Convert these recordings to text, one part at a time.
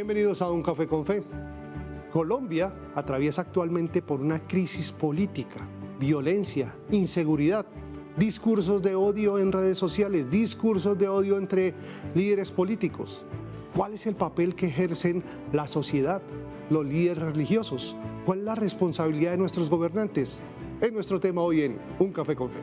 Bienvenidos a Un Café con Fe. Colombia atraviesa actualmente por una crisis política, violencia, inseguridad, discursos de odio en redes sociales, discursos de odio entre líderes políticos. ¿Cuál es el papel que ejercen la sociedad, los líderes religiosos? ¿Cuál es la responsabilidad de nuestros gobernantes? Es nuestro tema hoy en Un Café con Fe.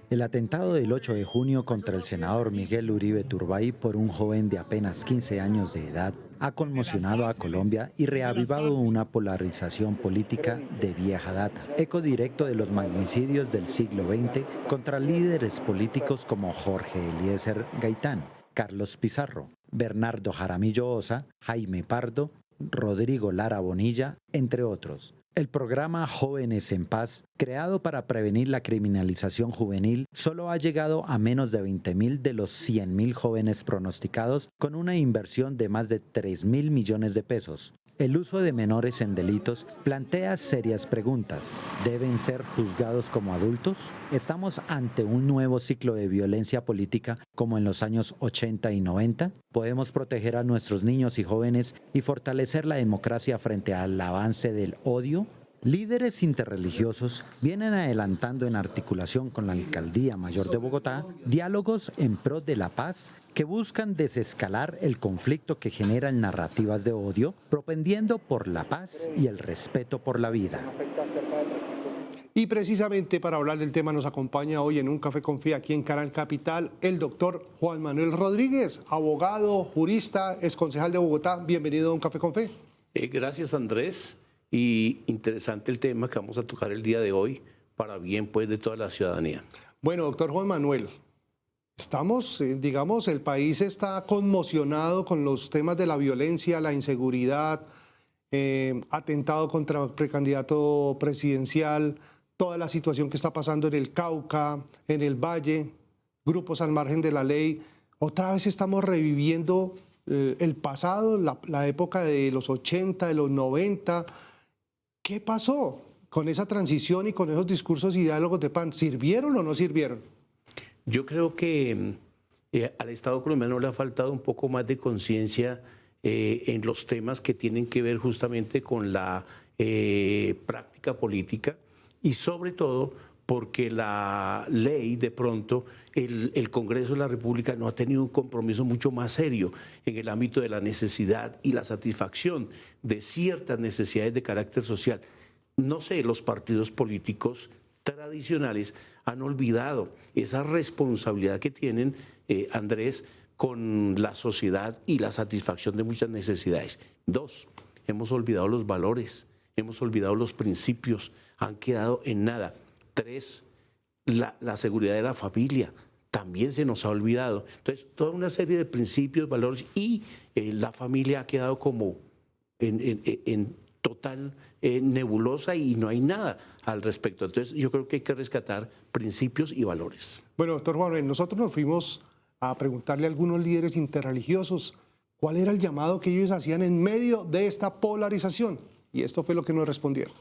El atentado del 8 de junio contra el senador Miguel Uribe Turbay por un joven de apenas 15 años de edad ha conmocionado a Colombia y reavivado una polarización política de vieja data, eco directo de los magnicidios del siglo XX contra líderes políticos como Jorge Eliezer Gaitán, Carlos Pizarro, Bernardo Jaramillo Osa, Jaime Pardo, Rodrigo Lara Bonilla, entre otros. El programa Jóvenes en Paz, creado para prevenir la criminalización juvenil, solo ha llegado a menos de 20.000 de los 100.000 jóvenes pronosticados, con una inversión de más de 3.000 millones de pesos. El uso de menores en delitos plantea serias preguntas. ¿Deben ser juzgados como adultos? ¿Estamos ante un nuevo ciclo de violencia política como en los años 80 y 90? ¿Podemos proteger a nuestros niños y jóvenes y fortalecer la democracia frente al avance del odio? Líderes interreligiosos vienen adelantando en articulación con la Alcaldía Mayor de Bogotá diálogos en pro de la paz que buscan desescalar el conflicto que generan narrativas de odio, propendiendo por la paz y el respeto por la vida. Y precisamente para hablar del tema nos acompaña hoy en Un Café con Fe aquí en Canal Capital el doctor Juan Manuel Rodríguez, abogado, jurista, ex concejal de Bogotá. Bienvenido a Un Café con Fe. Gracias, Andrés. Y interesante el tema que vamos a tocar el día de hoy para bien pues de toda la ciudadanía. Bueno, doctor Juan Manuel, estamos, digamos, el país está conmocionado con los temas de la violencia, la inseguridad, atentado contra el precandidato presidencial, toda la situación que está pasando en el Cauca, en el Valle, grupos al margen de la ley. Otra vez estamos reviviendo el pasado, la época de los 80, de los 90. ¿Qué pasó con esa transición y con esos discursos y diálogos de paz? ¿Sirvieron o no sirvieron? Yo creo que al Estado colombiano le ha faltado un poco más de conciencia en los temas que tienen que ver justamente con la práctica política y sobre todo porque la ley de pronto, el Congreso de la República no ha tenido un compromiso mucho más serio en el ámbito de la necesidad y la satisfacción de ciertas necesidades de carácter social. No sé, los partidos políticos tradicionales han olvidado esa responsabilidad que tienen, Andrés, con la sociedad y la satisfacción de muchas necesidades. Dos, hemos olvidado los valores, hemos olvidado los principios, han quedado en nada. Tres, la seguridad de la familia también se nos ha olvidado. Entonces, toda una serie de principios, valores y la familia ha quedado como en total nebulosa y no hay nada al respecto. Entonces, yo creo que hay que rescatar principios y valores. Bueno, doctor Juan, nosotros nos fuimos a preguntarle a algunos líderes interreligiosos cuál era el llamado que ellos hacían en medio de esta polarización. Y esto fue lo que nos respondieron.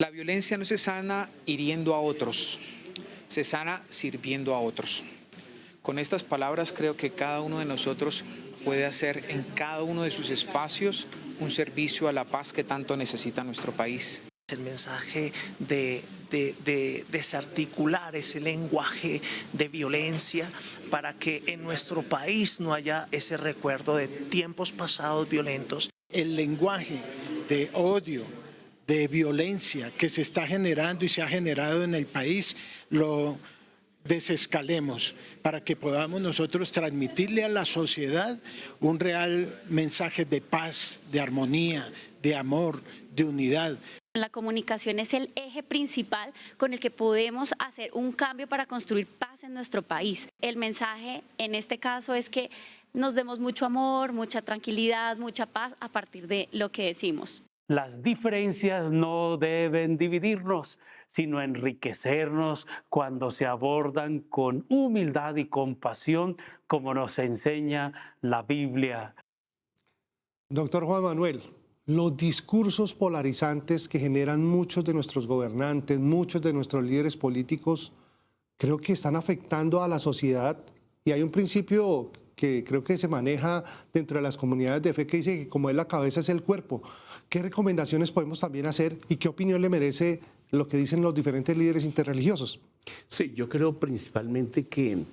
La violencia no se sana hiriendo a otros, se sana sirviendo a otros. Con estas palabras creo que cada uno de nosotros puede hacer en cada uno de sus espacios un servicio a la paz que tanto necesita nuestro país. El mensaje de desarticular ese lenguaje de violencia para que en nuestro país no haya ese recuerdo de tiempos pasados violentos. El lenguaje de odio, de violencia que se está generando y se ha generado en el país, lo desescalemos para que podamos nosotros transmitirle a la sociedad un real mensaje de paz, de armonía, de amor, de unidad. La comunicación es el eje principal con el que podemos hacer un cambio para construir paz en nuestro país. El mensaje en este caso es que nos demos mucho amor, mucha tranquilidad, mucha paz a partir de lo que decimos. Las diferencias no deben dividirnos, sino enriquecernos cuando se abordan con humildad y compasión, como nos enseña la Biblia. Doctor Juan Manuel, los discursos polarizantes que generan muchos de nuestros gobernantes, muchos de nuestros líderes políticos, creo que están afectando a la sociedad y hay un principio que creo que se maneja dentro de las comunidades de fe, que dice que como es la cabeza es el cuerpo. ¿Qué recomendaciones podemos también hacer y qué opinión le merece lo que dicen los diferentes líderes interreligiosos? Sí, yo creo principalmente que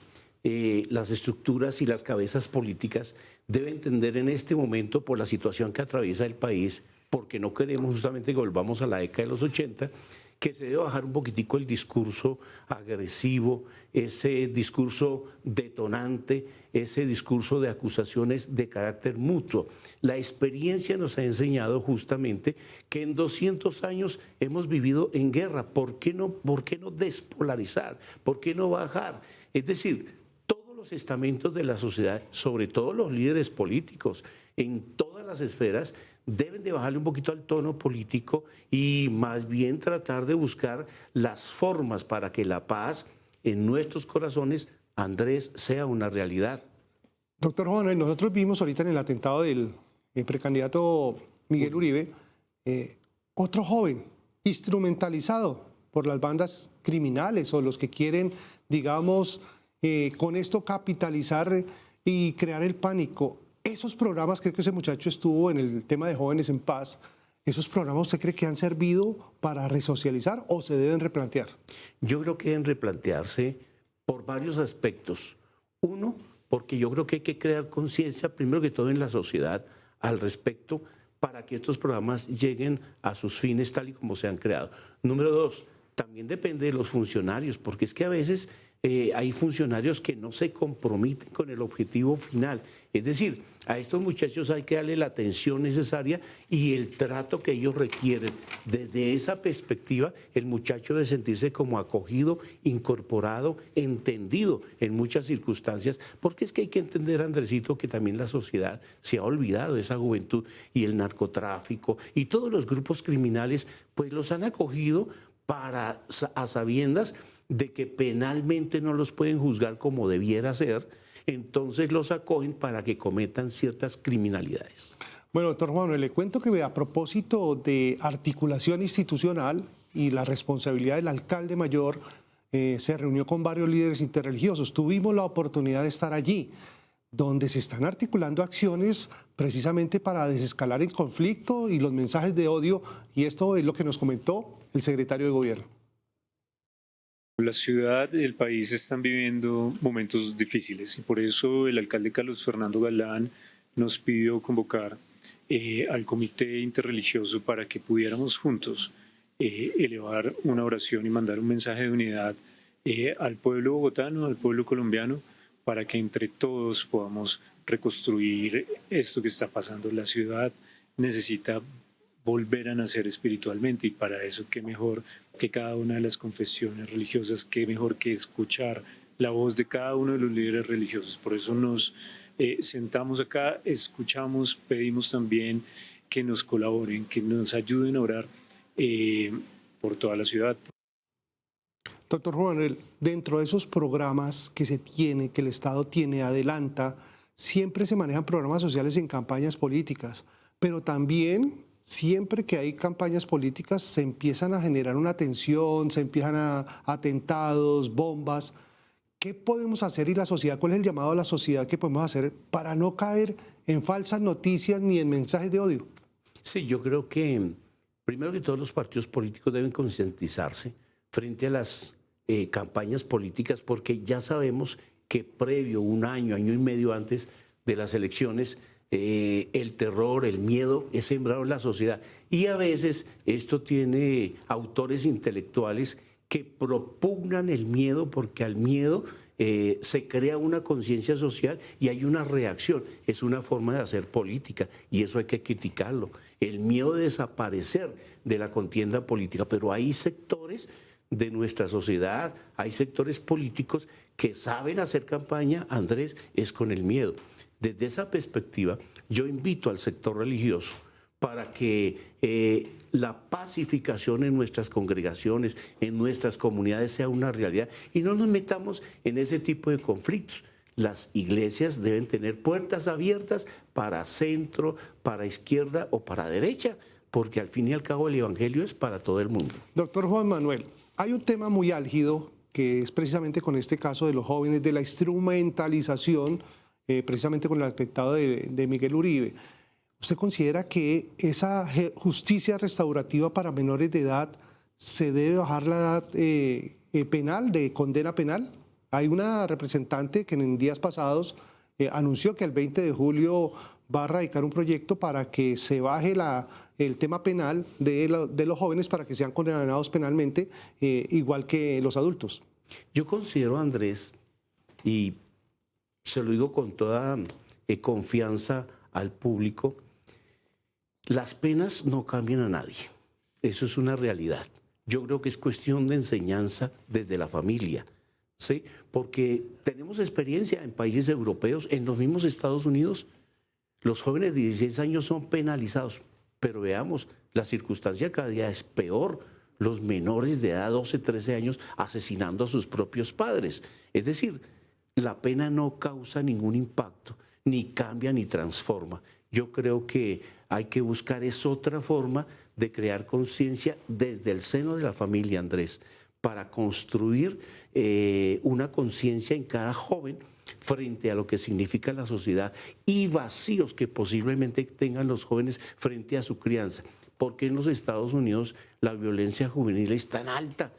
las estructuras y las cabezas políticas deben entender en este momento, por la situación que atraviesa el país, porque no queremos justamente que volvamos a la década de los 80, que se debe bajar un poquitico el discurso agresivo, ese discurso detonante, ese discurso de acusaciones de carácter mutuo. La experiencia nos ha enseñado justamente que en 200 años hemos vivido en guerra. ¿Por qué no despolarizar? ¿Por qué no bajar? Es decir, todos los estamentos de la sociedad, sobre todo los líderes políticos, en todas las esferas, deben de bajarle un poquito al tono político y más bien tratar de buscar las formas para que la paz en nuestros corazones, Andrés, sea una realidad. Doctor Juan Manuel, nosotros vimos ahorita en el atentado del precandidato Miguel Uribe, otro joven instrumentalizado por las bandas criminales o los que quieren, digamos, con esto capitalizar y crear el pánico. Esos programas, creo que ese muchacho estuvo en el tema de Jóvenes en Paz, ¿esos programas usted cree que han servido para resocializar o se deben replantear? Yo creo que deben replantearse por varios aspectos. Uno, porque yo creo que hay que crear conciencia, primero que todo en la sociedad, al respecto, para que estos programas lleguen a sus fines tal y como se han creado. Número dos, también depende de los funcionarios, porque es que a veces hay funcionarios que no se comprometen con el objetivo final. Es decir, a estos muchachos hay que darle la atención necesaria y el trato que ellos requieren. Desde esa perspectiva, el muchacho debe sentirse como acogido, incorporado, entendido en muchas circunstancias, porque es que hay que entender, Andresito, que también la sociedad se ha olvidado de esa juventud y el narcotráfico y todos los grupos criminales, pues los han acogido a sabiendas de que penalmente no los pueden juzgar como debiera ser, entonces los acogen para que cometan ciertas criminalidades. Bueno, doctor Juan, le cuento que a propósito de articulación institucional y la responsabilidad del alcalde mayor, se reunió con varios líderes interreligiosos. Tuvimos la oportunidad de estar allí, donde se están articulando acciones precisamente para desescalar el conflicto y los mensajes de odio, y esto es lo que nos comentó el secretario de Gobierno. La ciudad y el país están viviendo momentos difíciles y por eso el alcalde Carlos Fernando Galán nos pidió convocar al comité interreligioso para que pudiéramos juntos elevar una oración y mandar un mensaje de unidad al pueblo bogotano, al pueblo colombiano, para que entre todos podamos reconstruir esto que está pasando. La ciudad necesita volver a nacer espiritualmente y para eso qué mejor que cada una de las confesiones religiosas, qué mejor que escuchar la voz de cada uno de los líderes religiosos. Por eso nos sentamos acá, escuchamos, pedimos también que nos colaboren, que nos ayuden a orar por toda la ciudad. Doctor Juan Manuel, dentro de esos programas que se tiene, que el Estado tiene, adelanta, siempre se manejan programas sociales en campañas políticas, pero también siempre que hay campañas políticas se empiezan a generar una tensión, se empiezan a atentados, bombas. ¿Qué podemos hacer y la sociedad, cuál es el llamado a la sociedad que podemos hacer para no caer en falsas noticias ni en mensajes de odio? Sí, yo creo que primero que todos los partidos políticos deben concientizarse frente a las campañas políticas, porque ya sabemos que previo, un año, año y medio antes de las elecciones, el terror, el miedo es sembrado en la sociedad. Y a veces esto tiene autores intelectuales que propugnan el miedo porque al miedo se crea una conciencia social y hay una reacción. Es una forma de hacer política y eso hay que criticarlo. El miedo de desaparecer de la contienda política, pero hay sectores de nuestra sociedad, hay sectores políticos que saben hacer campaña, Andrés, es con el miedo. Desde esa perspectiva, yo invito al sector religioso para que la pacificación en nuestras congregaciones, en nuestras comunidades sea una realidad y no nos metamos en ese tipo de conflictos. Las iglesias deben tener puertas abiertas para centro, para izquierda o para derecha, porque al fin y al cabo el evangelio es para todo el mundo. Doctor Juan Manuel, hay un tema muy álgido que es precisamente con este caso de los jóvenes, de la instrumentalización precisamente con el atentado de Miguel Uribe. ¿Usted considera que esa justicia restaurativa para menores de edad se debe bajar la edad penal, de condena penal? Hay una representante que en días pasados anunció que el 20 de julio va a radicar un proyecto para que se baje el tema penal de los jóvenes para que sean condenados penalmente, igual que los adultos. Yo considero, Andrés, y se lo digo con toda confianza al público, las penas no cambian a nadie. Eso es una realidad. Yo creo que es cuestión de enseñanza desde la familia, ¿sí? Porque tenemos experiencia en países europeos, en los mismos Estados Unidos. Los jóvenes de 16 años son penalizados, pero veamos, la circunstancia cada día es peor. Los menores de edad, 12, 13 años, asesinando a sus propios padres. Es decir, la pena no causa ningún impacto, ni cambia ni transforma. Yo creo que hay que buscar otra forma de crear conciencia desde el seno de la familia, Andrés, para construir una conciencia en cada joven frente a lo que significa la sociedad y vacíos que posiblemente tengan los jóvenes frente a su crianza. ¿Por qué en los Estados Unidos la violencia juvenil es tan alta?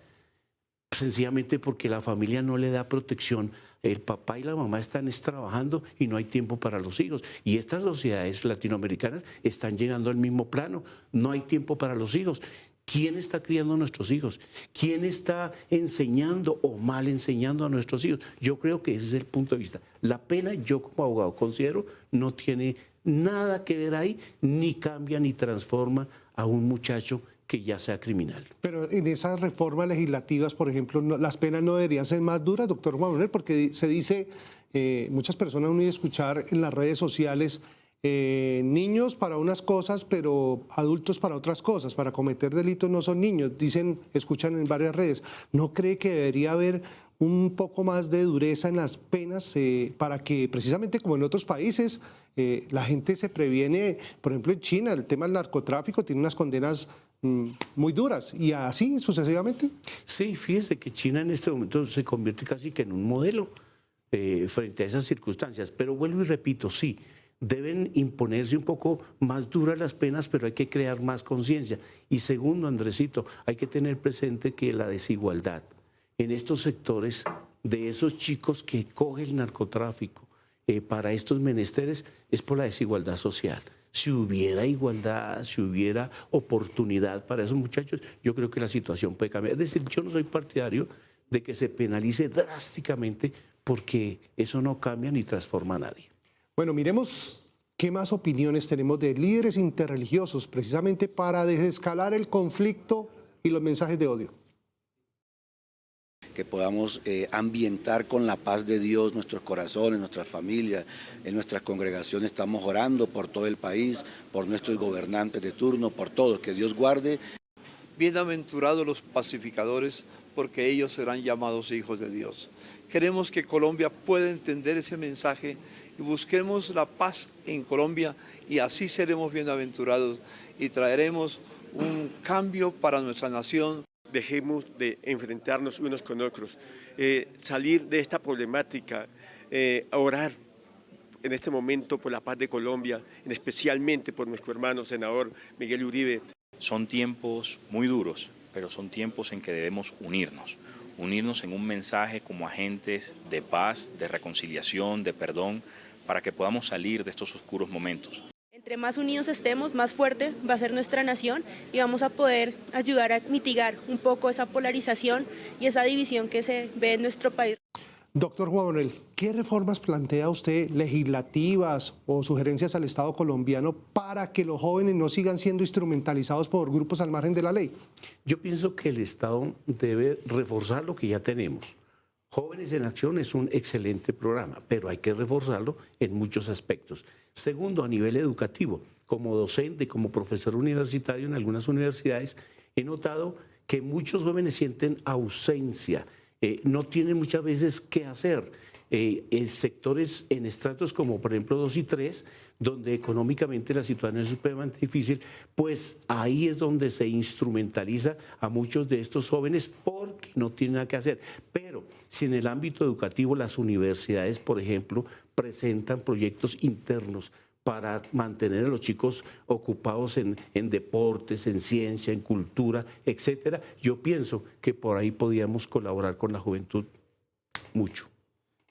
Sencillamente porque la familia no le da protección. El papá y la mamá están trabajando y no hay tiempo para los hijos. Y estas sociedades latinoamericanas están llegando al mismo plano. No hay tiempo para los hijos. ¿Quién está criando a nuestros hijos? ¿Quién está enseñando o mal enseñando a nuestros hijos? Yo creo que ese es el punto de vista. La pena, yo como abogado considero, no tiene nada que ver ahí, ni cambia ni transforma a un muchacho que ya sea criminal. Pero en esas reformas legislativas, por ejemplo, las penas no deberían ser más duras, doctor Juan Manuel, porque se dice, muchas personas han oído escuchar en las redes sociales, niños para unas cosas, pero adultos para otras cosas. Para cometer delitos no son niños, escuchan en varias redes. ¿No cree que debería haber un poco más de dureza en las penas para que, precisamente como en otros países, la gente se previene? Por ejemplo, en China el tema del narcotráfico tiene unas condenas muy duras, y así sucesivamente. Sí, fíjese que China en este momento se convierte casi que en un modelo frente a esas circunstancias, pero vuelvo y repito, sí, deben imponerse un poco más duras las penas, pero hay que crear más conciencia. Y segundo, Andresito, hay que tener presente que la desigualdad en estos sectores de esos chicos que coge el narcotráfico para estos menesteres es por la desigualdad social. Si hubiera igualdad, si hubiera oportunidad para esos muchachos, yo creo que la situación puede cambiar. Es decir, yo no soy partidario de que se penalice drásticamente porque eso no cambia ni transforma a nadie. Bueno, miremos qué más opiniones tenemos de líderes interreligiosos precisamente para desescalar el conflicto y los mensajes de odio. Que podamos ambientar con la paz de Dios nuestros corazones, nuestras familias, en nuestras congregaciones. Estamos orando por todo el país, por nuestros gobernantes de turno, por todos, que Dios guarde. Bienaventurados los pacificadores, porque ellos serán llamados hijos de Dios. Queremos que Colombia pueda entender ese mensaje y busquemos la paz en Colombia, y así seremos bienaventurados y traeremos un cambio para nuestra nación. Dejemos de enfrentarnos unos con otros, salir de esta problemática, orar en este momento por la paz de Colombia, especialmente por nuestro hermano senador Miguel Uribe. Son tiempos muy duros, pero son tiempos en que debemos unirnos en un mensaje como agentes de paz, de reconciliación, de perdón, para que podamos salir de estos oscuros momentos. Entre más unidos estemos, más fuerte va a ser nuestra nación y vamos a poder ayudar a mitigar un poco esa polarización y esa división que se ve en nuestro país. Doctor Juan Manuel, ¿qué reformas plantea usted, legislativas o sugerencias al Estado colombiano para que los jóvenes no sigan siendo instrumentalizados por grupos al margen de la ley? Yo pienso que el Estado debe reforzar lo que ya tenemos. Jóvenes en Acción es un excelente programa, pero hay que reforzarlo en muchos aspectos. Segundo, a nivel educativo, como docente, como profesor universitario en algunas universidades, he notado que muchos jóvenes sienten ausencia, no tienen muchas veces qué hacer. sectores en estratos como por ejemplo 2 y 3, donde económicamente la situación es supremamente difícil, pues ahí es donde se instrumentaliza a muchos de estos jóvenes porque no tienen nada que hacer. Pero si en el ámbito educativo las universidades, por ejemplo, presentan proyectos internos para mantener a los chicos ocupados en deportes, en ciencia, en cultura, etcétera, yo pienso que por ahí podíamos colaborar con la juventud mucho.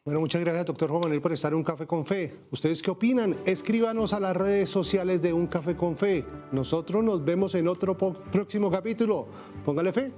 Bueno, muchas gracias, doctor Juan Manuel, por estar en Un Café con Fe. ¿Ustedes qué opinan? Escríbanos a las redes sociales de Un Café con Fe. Nosotros nos vemos en otro próximo capítulo. Póngale fe.